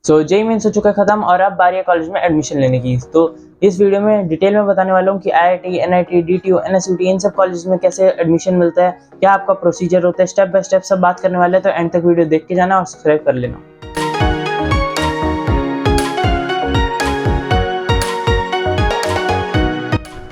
सो JEE mains हो चुका है खत्म और अब बारी है कॉलेज में एडमिशन लेने की। तो इस वीडियो में डिटेल में बताने वाला हूँ कि आईआईटी, एनआईटी, डीटीयू, एनएसयूटी इन सब कॉलेज में कैसे एडमिशन मिलता है, क्या आपका प्रोसीजर होता है, स्टेप बाय स्टेप सब बात करने वाले हैं। तो एंड तक वीडियो देख के जाना और सब्सक्राइब कर लेना।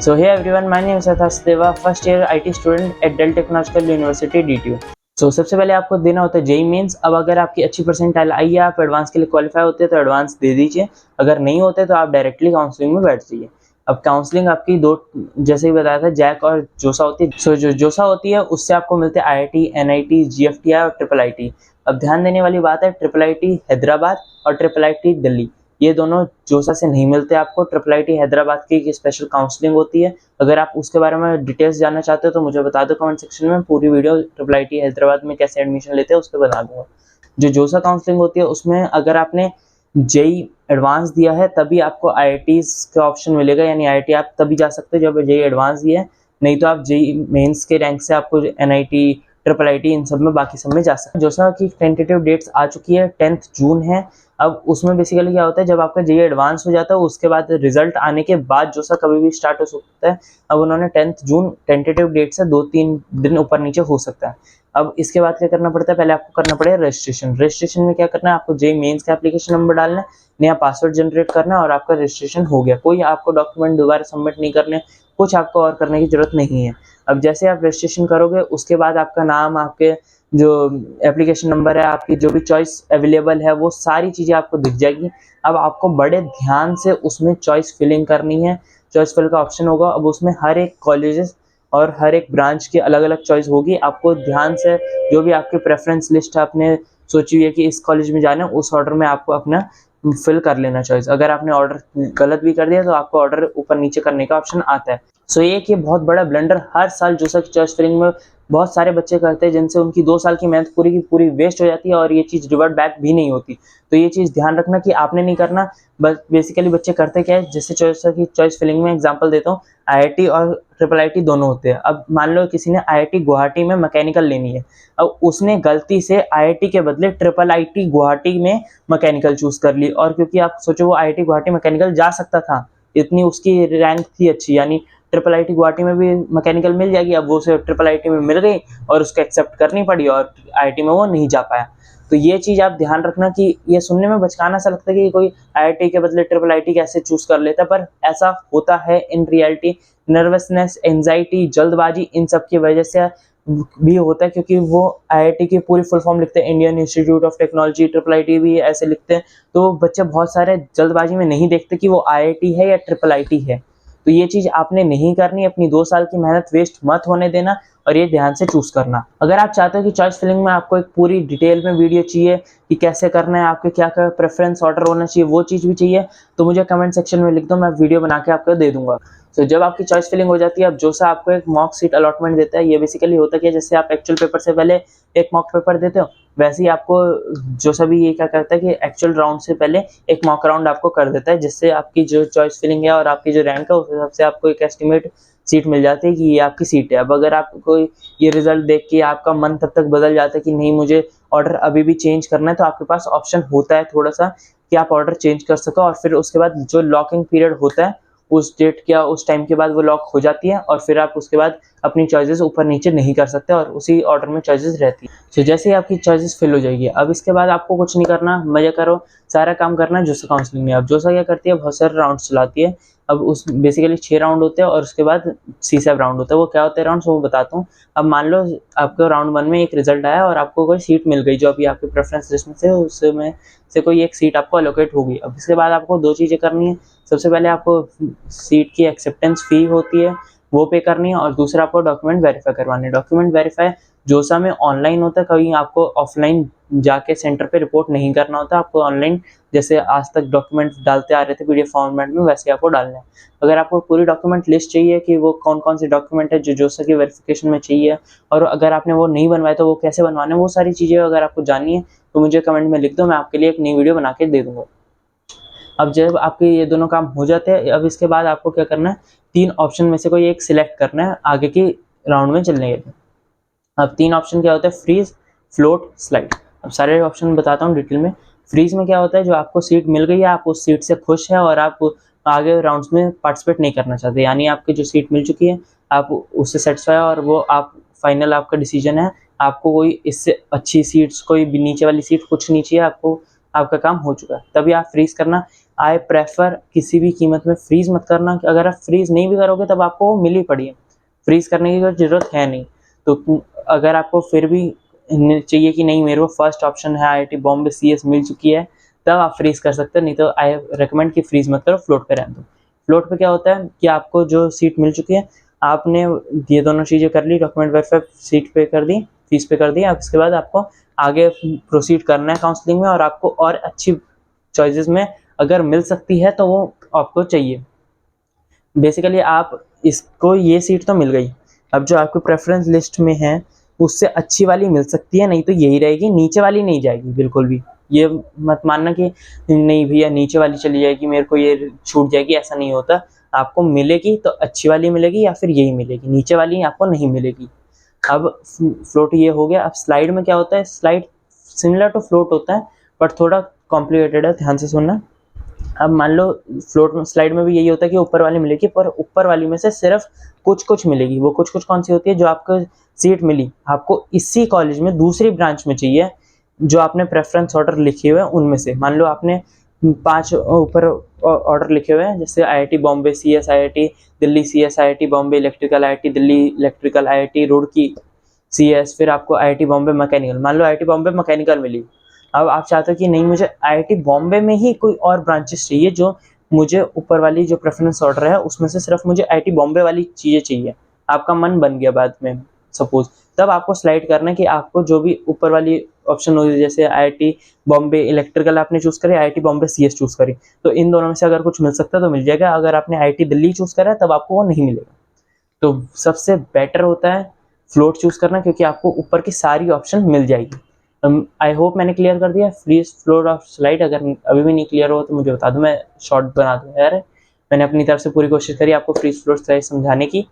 So hey everyone, my name is Athas Deva, first year IT student at Dell Technological University DTU। सबसे पहले आपको देना होता है जेईई मेंस। अब अगर आपकी अच्छी परसेंटाइल आई है, आप एडवांस के लिए क्वालिफाई होते हैं तो एडवांस दे दीजिए। अगर नहीं होते तो आप डायरेक्टली काउंसलिंग में बैठ जाइए। अब काउंसलिंग आपकी दो, जैसे ही बताया था, जैक और जोसा होती है। जो जोसा होती है उससे आपको मिलते हैं आईआईटी, एनआईटी, जीएफटीआई और ट्रिपल आईटी। अब ध्यान देने वाली बात है, ट्रिपल आईटी हैदराबाद और ट्रिपल आईटी दिल्ली, ये दोनों जोसा से नहीं मिलते आपको। ट्रिपल आईटी हैदराबाद की एक स्पेशल काउंसलिंग होती है। अगर आप उसके बारे में डिटेल्स जानना चाहते हो तो मुझे बता दो कमेंट सेक्शन में। पूरी वीडियो ट्रिपल आईटी हैदराबाद में कैसे एडमिशन लेते हैं उसके बता दूंगा। जो जोसा काउंसलिंग होती है उसमें अगर आपने जेईई एडवांस दिया है तभी आपको आईआईटीज का ऑप्शन मिलेगा, यानी आईआईटी आप तभी जा सकते हो जब जेईई एडवांस दिया है। नहीं तो आप जेईई मेंस के रैंक से आपको एनआईटी, ट्रिपल आईटी इन सब में, बाकी सब में जा सकते हैं। जोसा की टेंटेटिव डेट्स आ चुकी है, 10 जून है। अब उसमें बेसिकली क्या होता है, जब आपका जेईई एडवांस हो जाता है उसके बाद रिजल्ट आने के बाद जोसा कभी भी स्टार्ट हो सकता है। अब उन्होंने 10 जून टेंटेटिव डेट से 2-3 दिन ऊपर नीचे हो सकता है। अब इसके बाद क्या करना पड़ता है, पहले आपको करना पड़ेगा रजिस्ट्रेशन। रजिस्ट्रेशन में क्या करना है, आपको जेईई मेंस का एप्लीकेशन नंबर डालना है, नया पासवर्ड जनरेट करना है और आपका रजिस्ट्रेशन हो गया। कोई आपको डॉक्यूमेंट दोबारा सबमिट नहीं करने, कुछ आपको और करने की जरूरत नहीं है। अब जैसे आप रजिस्ट्रेशन करोगे उसके बाद आपका नाम, आपके जो एप्लीकेशन नंबर है, आपकी जो भी चॉइस अवेलेबल है, वो सारी चीज़ें आपको दिख जाएगी। अब आपको बड़े ध्यान से उसमें चॉइस फिलिंग करनी है। चॉइस फिल का ऑप्शन होगा। अब उसमें हर एक कॉलेजेस और हर एक ब्रांच की अलग अलग चॉइस होगी। आपको ध्यान से जो भी आपकी प्रेफरेंस लिस्ट आपने सोची हुई है कि इस कॉलेज में जाना है, उस ऑर्डर में आपको अपना फिल कर लेना चॉइस। अगर आपने ऑर्डर गलत भी कर दिया तो आपको ऑर्डर ऊपर नीचे करने का ऑप्शन आता है। ये कि बहुत बड़ा ब्लंडर हर साल जोसा की चॉइस फिलिंग में बहुत सारे बच्चे करते हैं, जिनसे उनकी 2 साल की मेहनत पूरी की पूरी वेस्ट हो जाती है और ये चीज़ रिवर्ट बैक भी नहीं होती। तो ये चीज़ ध्यान रखना कि आपने नहीं करना। बस बेसिकली बच्चे करते क्या है, जैसे जोसा की चॉइस फिलिंग में एग्जांपल देता हूँ, आईआईटी और ट्रिपल आईटी दोनों होते हैं। अब मान लो किसी ने आईआईटी गुवाहाटी में मैकेनिकल लेनी है, अब उसने गलती से आईआईटी के बदले ट्रिपल आईटी गुवाहाटी में मैकेनिकल चूज कर ली। और क्योंकि आप सोचो वो आईआईटी गुवाहाटी मैकेनिकल जा सकता था, इतनी उसकी रैंक थी अच्छी, यानी ट्रिपल आईटी गुवाहाटी में भी मैकेनिकल मिल जाएगी। अब वो उसे ट्रिपल आईटी में मिल गई और उसको एक्सेप्ट करनी पड़ी और आईआईटी में वो नहीं जा पाया। तो ये चीज़ आप ध्यान रखना कि ये सुनने में बचकाना सा लगता है कि कोई आईआईटी के बदले ट्रिपल आईटी कैसे चूज कर लेता है, पर ऐसा होता है इन रियलिटी। नर्वसनेस, एंजाइटी, जल्दबाजी, इन सब की वजह से भी होता है, क्योंकि वो आईआईटी की पूरी फुल फॉर्म लिखते हैं, Indian institute of technology. Triple IT भी ऐसे लिखते हैं। तो बच्चे बहुत सारे जल्दबाजी में नहीं देखते कि वो आईआईटी है या ट्रिपल आईटी है। तो ये चीज़ आपने नहीं करनी, अपनी 2 साल की मेहनत वेस्ट मत होने देना और ये ध्यान से चूज करना। अगर आप चाहते हो कि चॉइस फिलिंग में आपको एक पूरी डिटेल में वीडियो चाहिए कि कैसे करना है, आपके क्या क्या प्रेफरेंस ऑर्डर होना चाहिए, वो चीज़ भी चाहिए, तो मुझे कमेंट सेक्शन में लिख दो, मैं वीडियो बना के आपको दे दूंगा। जब आपकी चॉइस फिलिंग हो जाती है, अब जोसा आपको एक मॉक सीट अलॉटमेंट देता है। ये बेसिकली होता है कि जैसे आप एक्चुअल पेपर से पहले एक मॉक पेपर देते हो, वैसे ही आपको जोसा भी ये क्या करता है कि एक्चुअल राउंड से पहले एक मॉक राउंड आपको कर देता है, जिससे आपकी जो चॉइस फिलिंग है और आपकी जो रैंक है उस हिसाब से आपको एक एस्टिमेट सीट मिल जाती है कि ये आपकी सीट है। अब अगर आपको ये रिजल्ट देख के आपका मन तब तक बदल जाता है कि नहीं, मुझे ऑर्डर अभी भी चेंज करना है, तो आपके पास ऑप्शन होता है थोड़ा सा कि आप ऑर्डर चेंज कर सको। और फिर उसके बाद जो लॉकिंग पीरियड होता है उस डेट क्या उस टाइम के बाद वो लॉक हो जाती है और फिर आप उसके बाद अपनी चॉइसेस ऊपर नीचे नहीं कर सकते और उसी ऑर्डर में चॉइसेस रहती है। जैसे ही आपकी चॉइसेस फिल हो जाएगी, अब इसके बाद आपको कुछ नहीं करना, मजा करो, सारा काम करना है जोसा काउंसलिंग में। अब जोसा क्या करती है, बहुत सारे राउंड चलाती है। अब उस बेसिकली 6 राउंड होते हैं और उसके बाद C7 राउंड होता है। वो क्या होते हैं राउंड, वो बताता हूँ। अब मान लो आपको राउंड 1 में एक रिजल्ट आया और आपको कोई सीट मिल गई जो अभी आपके प्रेफरेंस लिस्ट में से, उसमें से कोई एक सीट आपको अलोकेट होगी। अब इसके बाद आपको 2 चीज़ें करनी है। सबसे पहले आपको सीट की एक्सेप्टेंस फी होती है, वो पे करनी है, और दूसरा आपको डॉक्यूमेंट वेरीफाई करवाने। डॉक्यूमेंट वेरीफाई जोसा में ऑनलाइन होता है, कहीं आपको ऑफलाइन जाके सेंटर पे रिपोर्ट नहीं करना होता। आपको ऑनलाइन जैसे आज तक डॉक्यूमेंट डालते आ रहे थे पीडीएफ फॉर्मेट में, वैसे आपको डालना है। अगर आपको पूरी डॉक्यूमेंट लिस्ट चाहिए कि वो कौन कौन से डॉक्यूमेंट है जो जोसा की वेरिफिकेशन में चाहिए, और अगर आपने वो नहीं बनवाया तो वो कैसे बनवाने, वो सारी चीज़ें अगर आपको जाननी है तो मुझे कमेंट में लिख दो, मैं आपके लिए एक नई वीडियो बना के दे दूँगा। अब जब आपके ये दोनों काम हो जाते हैं, अब इसके बाद आपको क्या करना है, 3 ऑप्शन में से कोई एक सिलेक्ट करना है आगे की राउंड में चलने के लिए। अब 3 ऑप्शन क्या होते हैं, फ्रीज, फ्लोट, स्लाइड। अब सारे ऑप्शन बताता हूँ डिटेल में। फ्रीज में क्या होता है, जो आपको सीट मिल गई है आप उस सीट से खुश हैं और आप आगे राउंड्स में पार्टिसिपेट नहीं करना चाहते, यानी आपकी जो सीट मिल चुकी है आप उससे सेटिस्फाई और वो आप फाइनल आपका डिसीजन है, आपको कोई इससे अच्छी सीट्स, कोई भी नीचे वाली सीट कुछ नहीं चाहिए आपको, आपका काम हो चुका है, तभी आप फ्रीज करना। आई प्रेफर किसी भी कीमत में फ्रीज मत करना, कि अगर आप फ्रीज नहीं भी करोगे तब आपको वो मिल ही पड़ी है, फ्रीज करने की कोई ज़रूरत है नहीं। तो अगर आपको फिर भी चाहिए कि नहीं मेरे को फर्स्ट ऑप्शन है IIT बॉम्बे CS मिल चुकी है, तब आप फ्रीज कर सकते हो, नहीं तो आई रिकमेंड कि फ्रीज मत करो, फ्लोट पे रहने दो। फ्लोट पे क्या होता है कि आपको जो सीट मिल चुकी है, आपने ये दोनों चीज़ें कर ली, डॉक्यूमेंट वेरीफाई, सीट पे कर दी, फीस पे कर दी, अब इसके बाद आपको आगे प्रोसीड करना है काउंसलिंग में, और आपको और अच्छी चॉइसेस में अगर मिल सकती है तो वो आपको चाहिए। बेसिकली आप इसको ये सीट तो मिल गई, अब जो आपको प्रेफरेंस लिस्ट में है उससे अच्छी वाली मिल सकती है, नहीं तो यही रहेगी, नीचे वाली नहीं जाएगी बिल्कुल भी। ये मत मानना कि नहीं भैया नीचे वाली चली जाएगी मेरे को ये छूट जाएगी, ऐसा नहीं होता। आपको मिलेगी तो अच्छी वाली मिलेगी या फिर यही मिलेगी, नीचे वाली आपको नहीं मिलेगी। अब फ्लोट ये हो गया। अब स्लाइड में क्या होता है, स्लाइड सिमिलर टू फ्लोट होता है बट थोड़ा कॉम्प्लिकेटेड है, ध्यान से सुनना। अब मान लो फ्लोट में, स्लाइड में भी यही होता है कि ऊपर वाली मिलेगी, पर ऊपर वाली में से सिर्फ कुछ कुछ मिलेगी। वो कुछ कुछ कौन सी होती है, जो आपको सीट मिली आपको इसी कॉलेज में दूसरी ब्रांच में चाहिए, जो आपने प्रेफरेंस ऑर्डर लिखे हुए हैं उनमें से, मान लो आपने 5 ऊपर ऑर्डर लिखे हुए हैं, जैसे IIT Bombay CS, IIT Delhi CS, IIT Bombay electrical, IIT Delhi electrical, IIT Roorkee CS, फिर आपको IIT बॉम्बे मैकेनिकल, मान लो IIT बॉम्बे मैकेनिकल मिली। अब आप चाहते हो कि नहीं मुझे IIT बॉम्बे में ही कोई और ब्रांचेस चाहिए, जो मुझे ऊपर वाली जो प्रेफरेंस ऑर्डर है उसमें से सिर्फ मुझे IIT बॉम्बे वाली चीज़ें चाहिए, आपका मन बन गया बाद में सपोज, तब आपको स्लाइड करना है कि आपको जो भी ऊपर वाली ऑप्शन होगी, जैसे IIT बॉम्बे इलेक्ट्रिकल आपने चूज़ करी, IIT बॉम्बे CS चूज़ करी, तो इन दोनों में से अगर कुछ मिल सकता है तो मिल जाएगा, अगर आपने IIT दिल्ली चूज़ करा है तब आपको वो नहीं मिलेगा। तो सबसे बेटर होता है फ्लोट चूज़ करना, क्योंकि आपको ऊपर की सारी ऑप्शन मिल जाएगी। आई होप मैंने क्लियर कर दिया फ्रीज, फ्लोट और स्लाइड। अगर अभी भी नहीं क्लियर हो तो मुझे बता दो, मैं शॉर्ट बना दूँ यार। मैंने अपनी तरफ से पूरी कोशिश करी आपको फ्रीज, फ्लोट, स्लाइड समझाने की।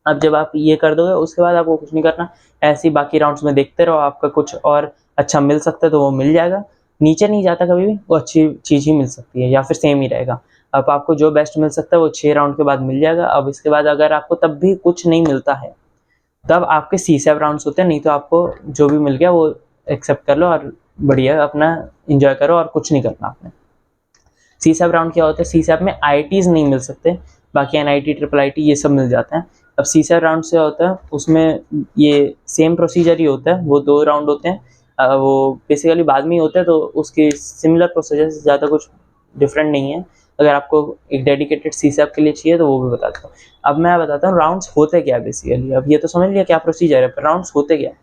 अब जब आप ये कर दोगे उसके बाद आपको कुछ नहीं करना, ऐसे ही बाकी राउंड्स में देखते रहो, आपका कुछ और अच्छा मिल सकता है तो वो मिल जाएगा, नीचे नहीं जाता कभी भी, वो अच्छी चीज़ ही मिल सकती है या फिर सेम ही रहेगा। अब आपको जो बेस्ट मिल सकता है वो 6 राउंड के बाद मिल जाएगा। अब इसके बाद अगर आपको तब भी कुछ नहीं मिलता है तब आपके C7 राउंड्स होते हैं, नहीं तो आपको जो भी मिल गया वो एक्सेप्ट कर लो और बढ़िया अपना एंजॉय करो और कुछ नहीं करना आपने। C7 राउंड क्या होता है, C7 में IITs नहीं मिल सकते, बाकी NIT, ट्रिपल IT ये सब मिल जाते हैं। अब C7 राउंड से होता है उसमें ये सेम प्रोसीजर ही होता है, वो 2 राउंड होते हैं, वो बेसिकली बाद में ही होता है, तो उसकी सिमिलर प्रोसीजर से ज़्यादा कुछ डिफरेंट नहीं है। अगर आपको एक डेडिकेटेड C7 के लिए चाहिए तो वो भी बताता हूँ। अब मैं बताता हूँ राउंड्स होते क्या है बेसिकली। अब ये तो समझ लिया क्या प्रोसीजर है, पर राउंड्स होते क्या है।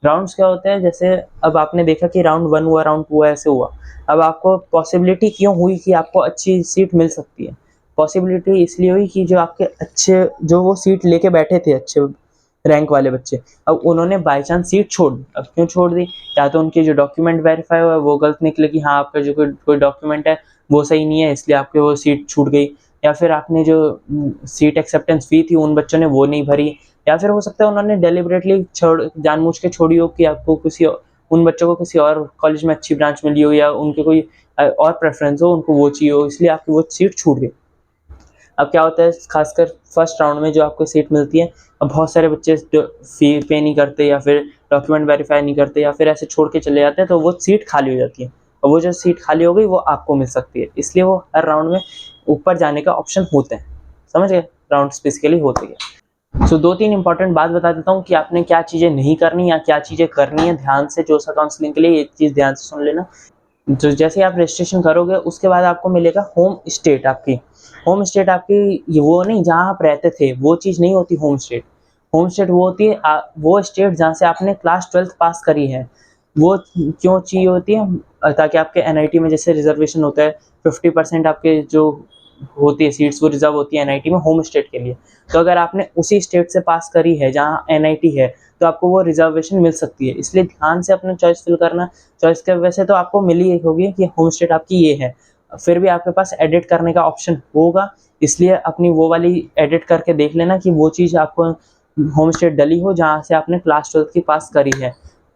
राउंड्स क्या होते हैं, जैसे अब आपने देखा कि राउंड 1 हुआ, राउंड 2 हुआ, ऐसे हुआ। अब आपको पॉसिबिलिटी क्यों हुई कि आपको अच्छी सीट मिल सकती है, पॉसिबिलिटी इसलिए हुई कि जो आपके अच्छे, जो वो सीट लेके बैठे थे अच्छे रैंक वाले बच्चे, अब उन्होंने बाय चांस सीट छोड़ दी। अब क्यों छोड़ दी, या तो उनके जो डॉक्यूमेंट वेरीफाई हुआ है वो गलत निकले कि हाँ आपका जो कोई डॉक्यूमेंट है वो सही नहीं है इसलिए आपके वो सीट छूट गई, या फिर आपने जो सीट एक्सेप्टेंस फी थी उन बच्चों ने वो नहीं भरी, या फिर हो सकता है उन्होंने डेलिबरेटली जानबूझ के छोड़ी हो कि आपको किसी उन बच्चों को किसी और कॉलेज में अच्छी ब्रांच मिली हो, या उनके कोई और प्रेफरेंस हो, उनको वो चाहिए हो, इसलिए आपकी वो सीट छूट गई। अब क्या होता है, खासकर फर्स्ट राउंड में जो आपको सीट मिलती है, अब बहुत सारे बच्चे फी पे नहीं करते या फिर डॉक्यूमेंट वेरीफाई नहीं करते या फिर ऐसे छोड़ के चले जाते हैं, तो वो सीट खाली हो जाती है, और वो जो सीट खाली हो गई वो आपको मिल सकती है, इसलिए वो हर राउंड में ऊपर जाने का ऑप्शन होते हैं। समझ गए, राउंड बेसिकली होते हैं। सो 2-3 इंपॉर्टेंट बात बता देता हूँ कि आपने क्या चीज़ें नहीं करनी या क्या चीज़ें करनी है ध्यान से, जो सा काउंसलिंग के लिए ये चीज़ ध्यान से सुन लेना। जो जैसे आप रजिस्ट्रेशन करोगे उसके बाद आपको मिलेगा होम स्टेट। आपकी होम स्टेट आपकी ये वो नहीं जहाँ आप रहते थे, वो चीज़ नहीं होती होम स्टेट। होम स्टेट वो होती है वो स्टेट जहाँ से आपने क्लास 12th पास करी है। वो क्यों चाहिए होती है, ताकि आपके NIT में जैसे रिजर्वेशन होता है 50% आपके जो होती है सीट्स वो रिजर्व होती है NIT में होम स्टेट के लिए, तो अगर आपने उसी स्टेट से पास करी है जहाँ NIT है तो आपको वो रिजर्वेशन मिल सकती है, इसलिए ध्यान से अपना चॉइस फिल करना। चॉइस के वैसे तो आपको मिली होगी कि होम स्टेट आपकी ये है, फिर भी आपके पास एडिट करने का ऑप्शन होगा, इसलिए अपनी वो वाली एडिट करके देख लेना कि वो चीज़ आपको होम स्टेट डली हो जहाँ से आपने क्लास 12th की पास करी है।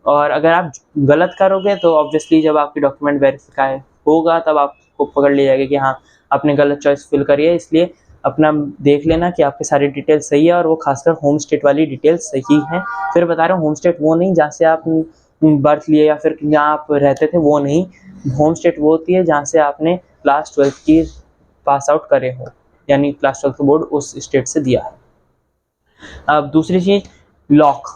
और अगर आप गलत करोगे तो ऑब्वियसली जब आपकी डॉक्यूमेंट वेरीफाई होगा तब आपको पकड़ लिया जाएगा कि हाँ आपने गलत चॉइस फिल करी है। इसलिए अपना देख लेना कि आपके सारी डिटेल सही है, और वो खासकर होम स्टेट वाली डिटेल सही है। फिर बता रहा हूँ, होम स्टेट वो नहीं जहाँ से आप बर्थ लिए या फिर जहाँ आप रहते थे, वो नहीं। होम स्टेट वो होती है जहाँ से आपने क्लास 12 की पास आउट करे हो, यानी क्लास 12 का बोर्ड उस स्टेट से दिया है। अब दूसरी चीज़, लॉक।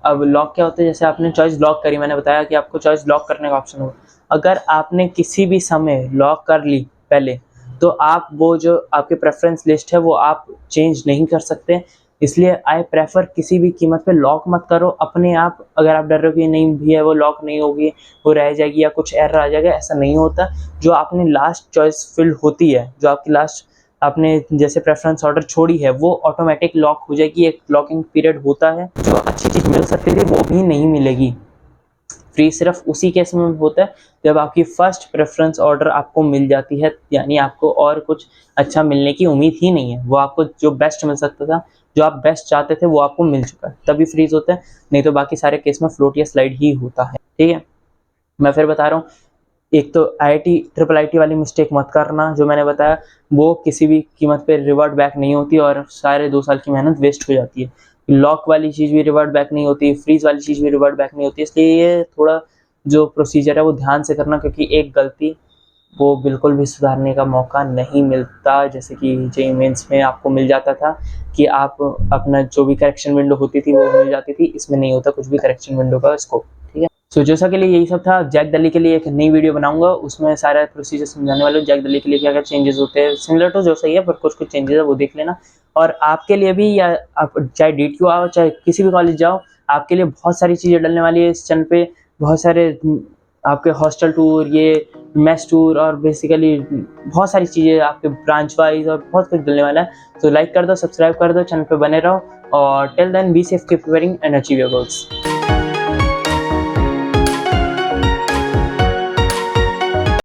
अब लॉक क्या होता है? जैसे आपने चॉइस लॉक करी, मैंने बताया कि आपको चॉइस लॉक करने का ऑप्शन होगा। अगर आपने किसी भी समय लॉक कर ली पहले, तो आप वो जो आपके प्रेफरेंस लिस्ट है वो आप चेंज नहीं कर सकते। इसलिए आई प्रेफर किसी भी कीमत पे लॉक मत करो अपने आप। अगर आप डर रहे हो कि नहीं भैया वो लॉक नहीं होगी, वो रह जाएगी या कुछ एरर आ जाएगा, ऐसा नहीं होता। जो आपने लास्ट चॉइस फिल होती है, जो आपकी लास्ट आपने जैसे प्रेफरेंस ऑर्डर छोड़ी है, वो ऑटोमेटिक लॉक हो जाएगी। एक लॉकिंग पीरियड होता है। जो अच्छी चीज़ मिल सकती थी वो भी नहीं मिलेगी। फ्री सिर्फ उसी केस में होता है जब आपकी फर्स्ट प्रेफरेंस ऑर्डर आपको मिल जाती है, यानी आपको और कुछ अच्छा मिलने की उम्मीद ही नहीं है। वो आपको जो बेस्ट मिल सकता था, जो आप बेस्ट चाहते थे, वो आपको मिल चुका है, तभी फ्रीज होता है। नहीं तो बाकी सारे केस में फ्लोट या स्लाइड ही होता है। ठीक है, मैं फिर बता रहा हूँ। एक तो आईआईटी ट्रिपल आईटी वाली मिस्टेक मत करना, जो मैंने बताया वो किसी भी कीमत पे रिवर्ट बैक नहीं होती और सारे 2 साल की मेहनत वेस्ट हो जाती है। लॉक वाली चीज़ भी रिवर्ट बैक नहीं होती, फ्रीज वाली चीज़ भी रिवर्ट बैक नहीं होती। इसलिए ये थोड़ा जो प्रोसीजर है वो ध्यान से करना, क्योंकि एक गलती वो बिल्कुल भी सुधारने का मौका नहीं मिलता। जैसे कि जेईई मेंस में आपको मिल जाता था कि आप अपना जो भी करेक्शन विंडो होती थी वो मिल जाती थी, इसमें नहीं होता कुछ भी करेक्शन विंडो का स्कोप। ठीक है, सो जोसा के लिए यही सब था। जैक दली के लिए एक नई वीडियो बनाऊंगा, उसमें सारा प्रोसीजर समझाने वाला हूँ। जैक दली के लिए क्या क्या चेंजेस होते हैं, सिमिलर टू जोसा ही है पर कुछ कुछ चेंजेस है, वो देख लेना। और आपके लिए भी, या आप चाहे DTU आओ चाहे किसी भी कॉलेज जाओ, आपके लिए बहुत सारी चीज़ें डलने वाली है इस चैनल पे। बहुत सारे आपके हॉस्टल टूर, ये मेस टूर, और बेसिकली बहुत सारी चीज़ें आपके ब्रांच वाइज और बहुत कुछ डलने वाला है। तो लाइक कर दो, सब्सक्राइब कर दो, चैनल पे बने रहो, और till then be safe, keep preparing and achieve your goals.